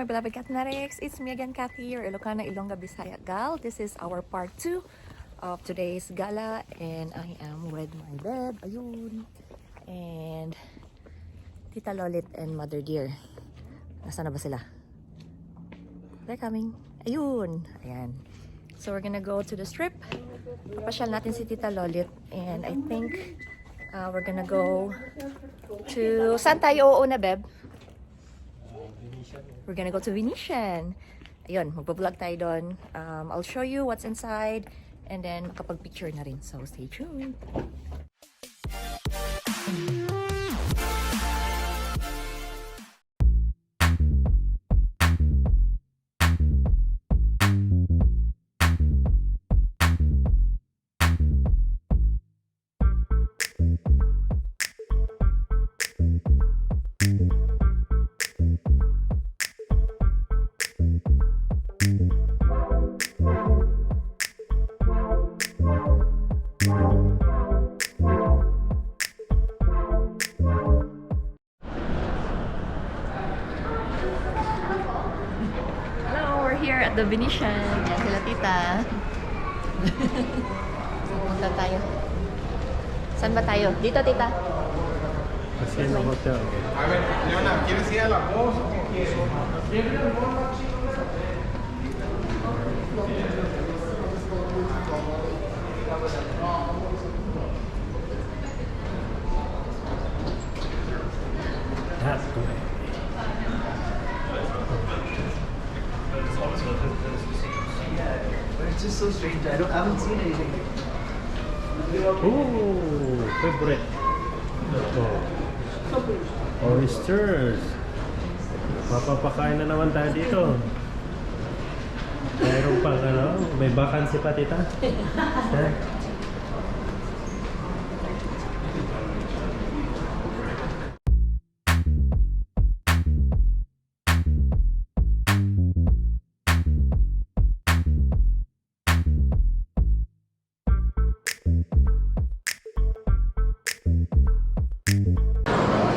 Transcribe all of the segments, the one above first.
my beloved Catinarics. It's me again, Cathy, your Ilocana, Ilongga, Bisaya gal. This is our part 2 of today's gala, and I am with my beb, ayun, and Tita Lolit and Mother Dear. Nasaan na ba sila? They're coming. Ayun, ayan. So we're gonna go to the strip. Papasyal natin si Tita Lolit, and I think we're gonna go to... Saan tayo uuna, beb? We're gonna go to Venetian. Ayun, magbablog tayo doon. I'll show you what's inside and then makapag-picture na rin. So stay tuned. Here at the Venetian. Yan sila tita. So, punta tayo. Saan ba tayo? Dito, tita. Casino Hotel. A ver, Leona, ¿quieres ir a la voz o qué quieres? That's good. It's just so strange. I haven't seen anything. Ooh, favorite. Oh. Oysters. Mapapakain na naman tayo dito. Mayroon pang ano, may vacancy pa tita.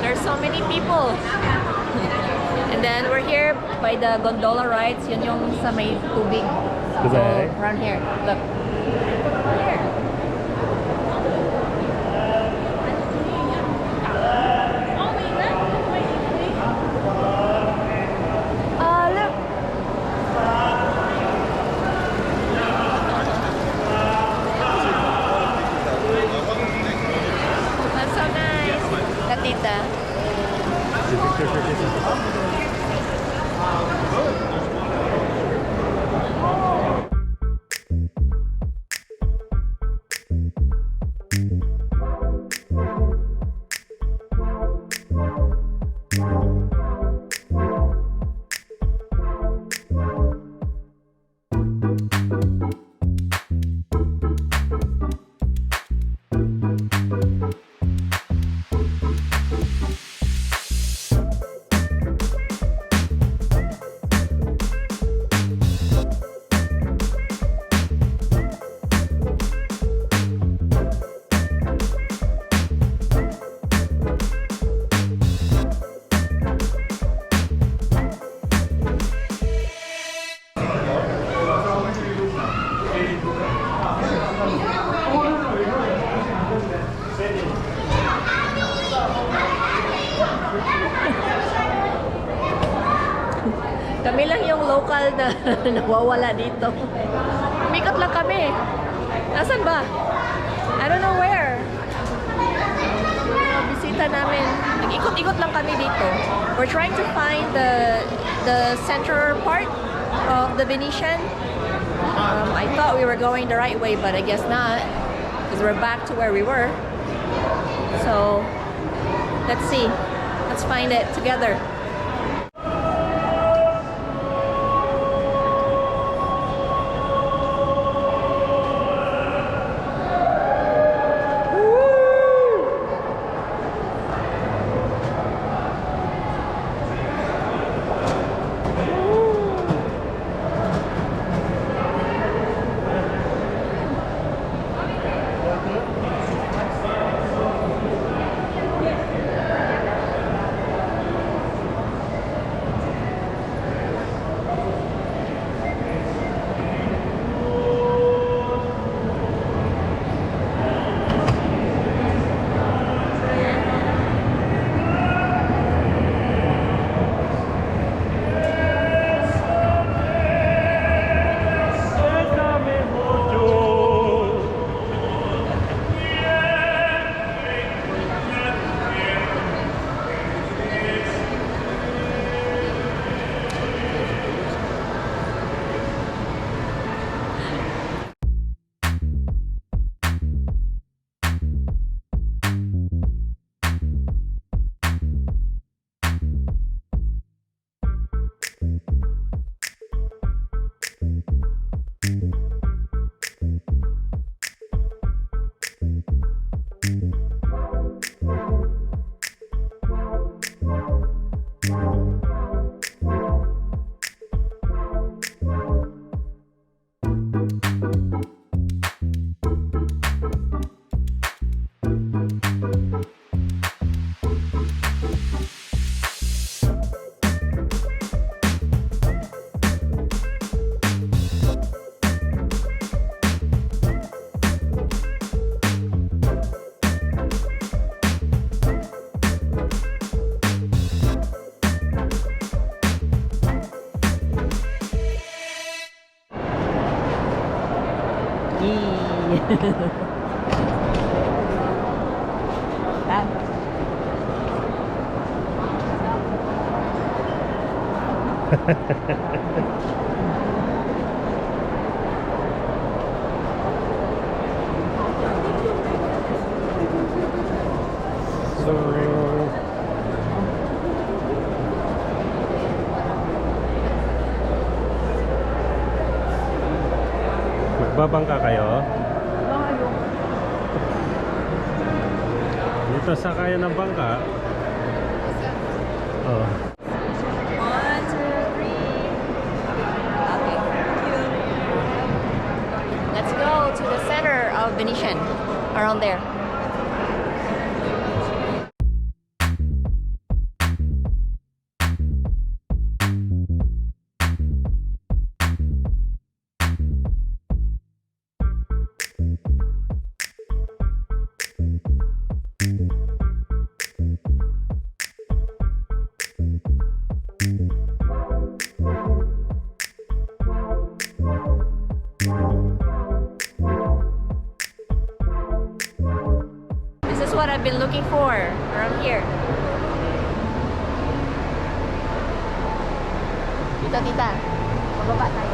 There's so many people. And then we're here by the gondola rides. Yun yung sa may tubig. So, around here. Look. Here. Look. That's so nice. Katita. Kami lang yung local na nawawala dito. Umikot lang kami. Nasaan ba? I don't know where. Bisita namin. Nag-ikot-ikot lang kami dito. We're trying to find the center part of the Venetian. I thought we were going the right way, but I guess not. Because we're back to where we were. So, let's see. Let's find it together. Magbabangka kayo? Dito sa kaya ng bangka? Oh. 1, 2, 3. Okay. Let's go to the center of Venetian. Around there. This is what I've been looking for around here. Tita, tita. Pababa tayo.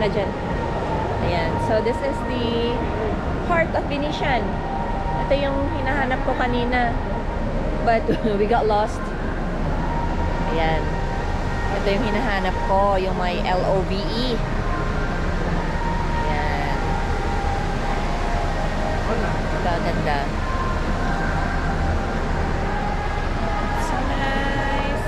Dyan. Ayan. So, this is the heart of Venetian. Ito yung hinahanap ko kanina. But, we got lost. Ayan. Ito yung hinahanap ko. Yung may LOVE. Ayan. Ito, ganda. So nice.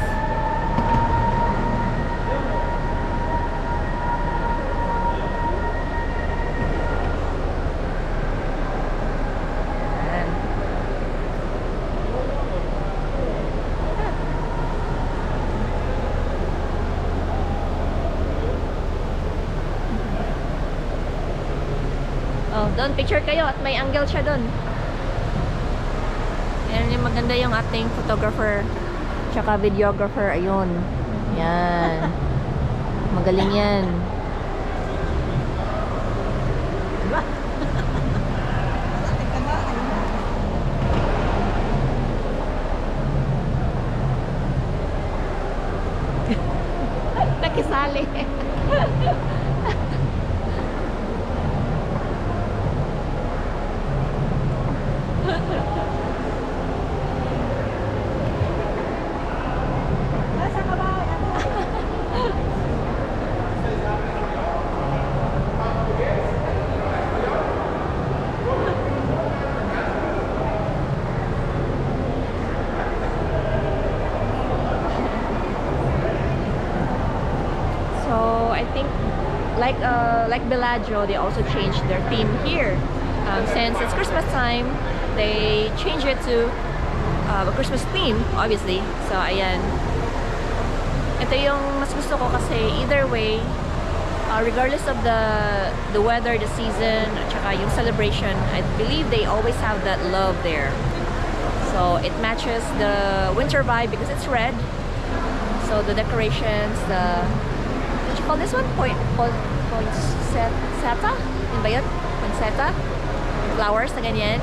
Oh, doon picture kayo at may angle siya doon. Yan yung maganda yung ating photographer tsaka videographer. Ayun. Yan. Magaling yan. Nakisali. I think like Bellagio, they also changed their theme here. Since it's Christmas time, they changed it to a Christmas theme, obviously. So ayan, ito yung mas gusto ko kasi either way, regardless of the weather, the season, at saka yung celebration, I believe they always have that love there. So it matches the winter vibe because it's red. So the decorations, what you call this one? Poinsettia? Yun ba yun? Poinsettia? Flowers na ganyan.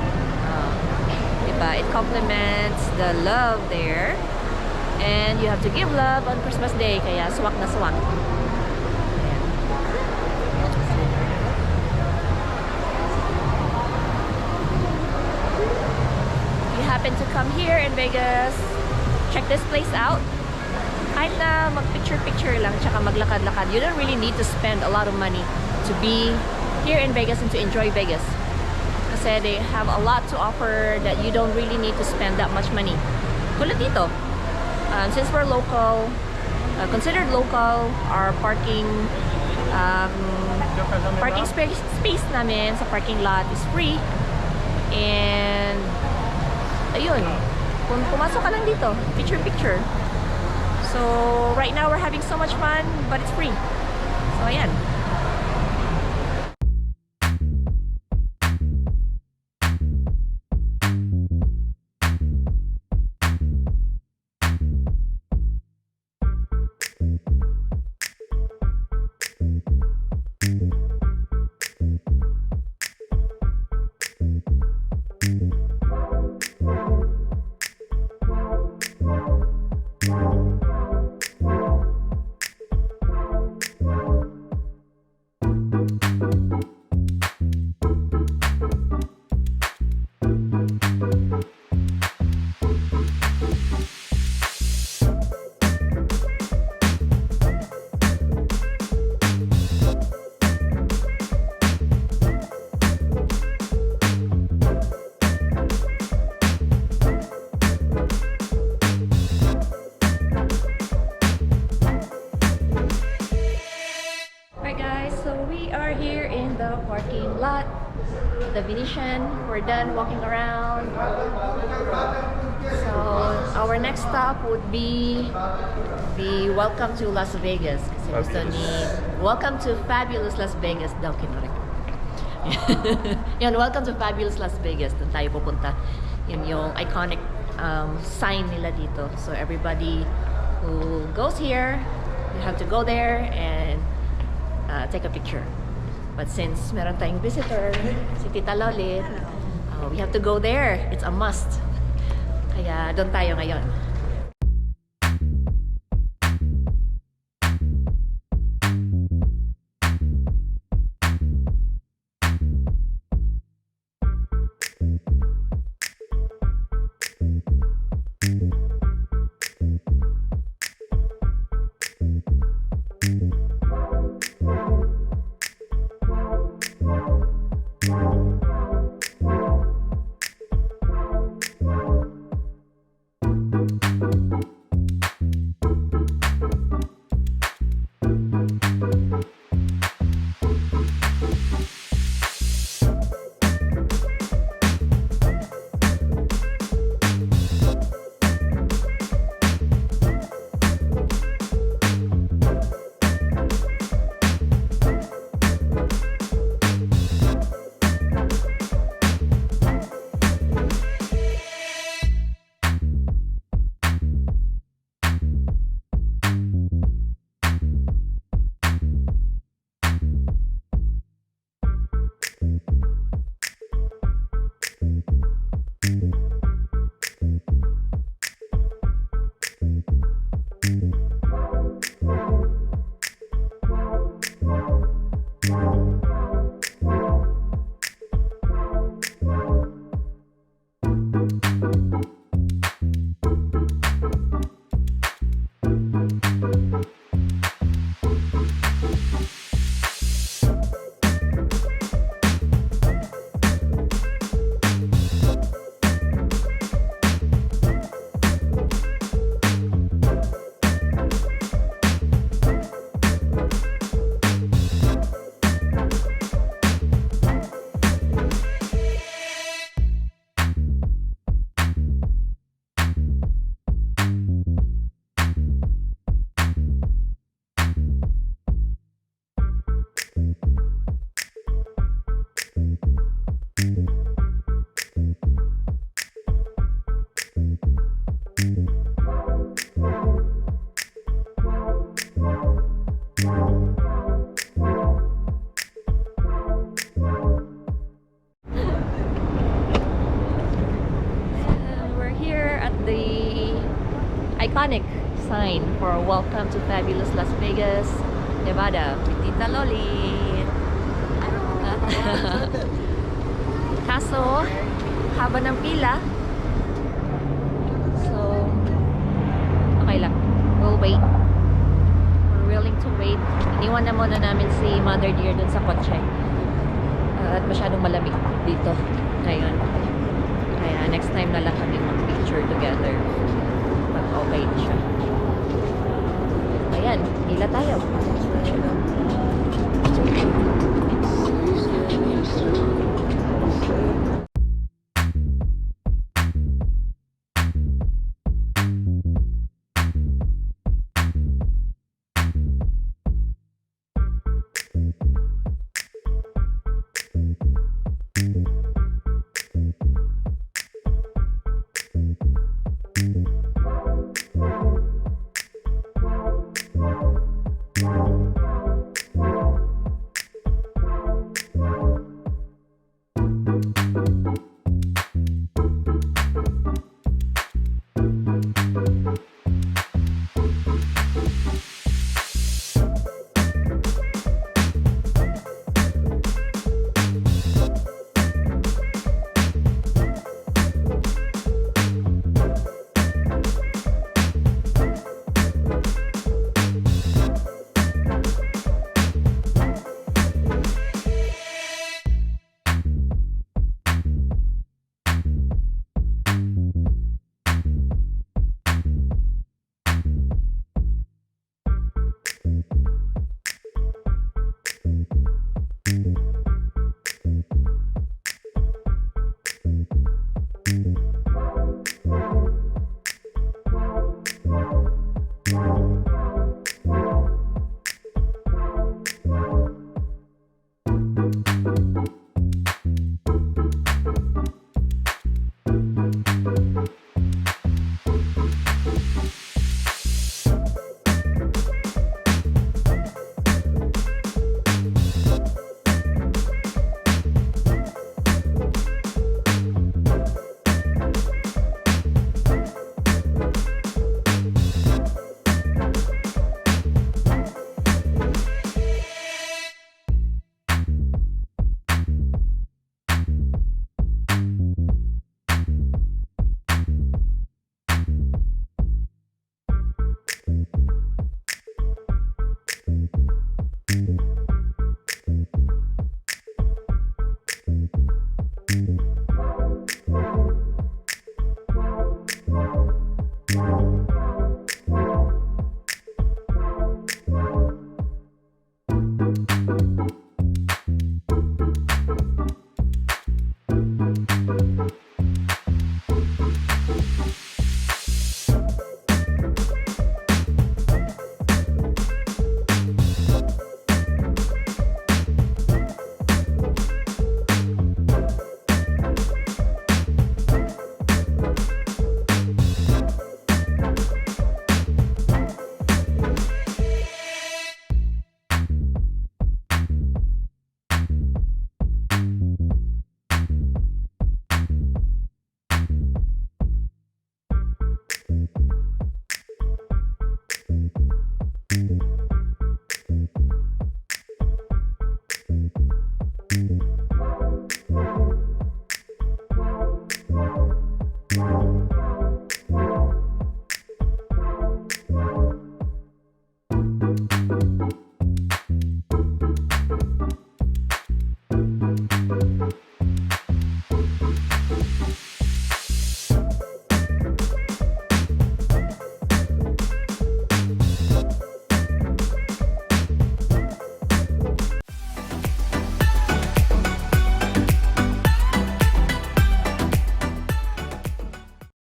Diba? It complements the love there. And you have to give love on Christmas Day. Kaya swak na swak. Ayan. You happen to come here in Vegas, check this place out. Kahit na mag-picture-picture lang tsaka maglakad-lakad, you don't really need to spend a lot of money to be here in Vegas and to enjoy Vegas. Kasi they have a lot to offer that you don't really need to spend that much money. Tulad dito, since we're local, considered local, our parking space namin sa parking lot is free. And ayun, kung pumasok ka lang dito, picture-picture. So right now we're having so much fun, but it's free. So ayan. Parking lot, the Venetian. We're done walking around. So our next stop would be the Welcome to Las Vegas. Kasi gusto ni Welcome to Fabulous Las Vegas daw kinorek. Yan, Welcome to Fabulous Las Vegas. Doon tayo pupunta. Yun yung iconic sign nila dito. So everybody who goes here, you have to go there and take a picture. But since meron tayong visitor, si Tita Lolit, we have to go there. It's a must. Kaya doon tayo ngayon. iconic sign for welcome to fabulous Las Vegas, Nevada with Tita Loli. Kaso, haba ng pila. So, okay lang. We'll wait. We're willing to wait. Iniwan na muna namin si Mother Dear dun sa kotse. At masyadong malamig dito ngayon. Kaya next time na lang kami mag-picture together. Pag okay na siya. Ayan, pila tayo.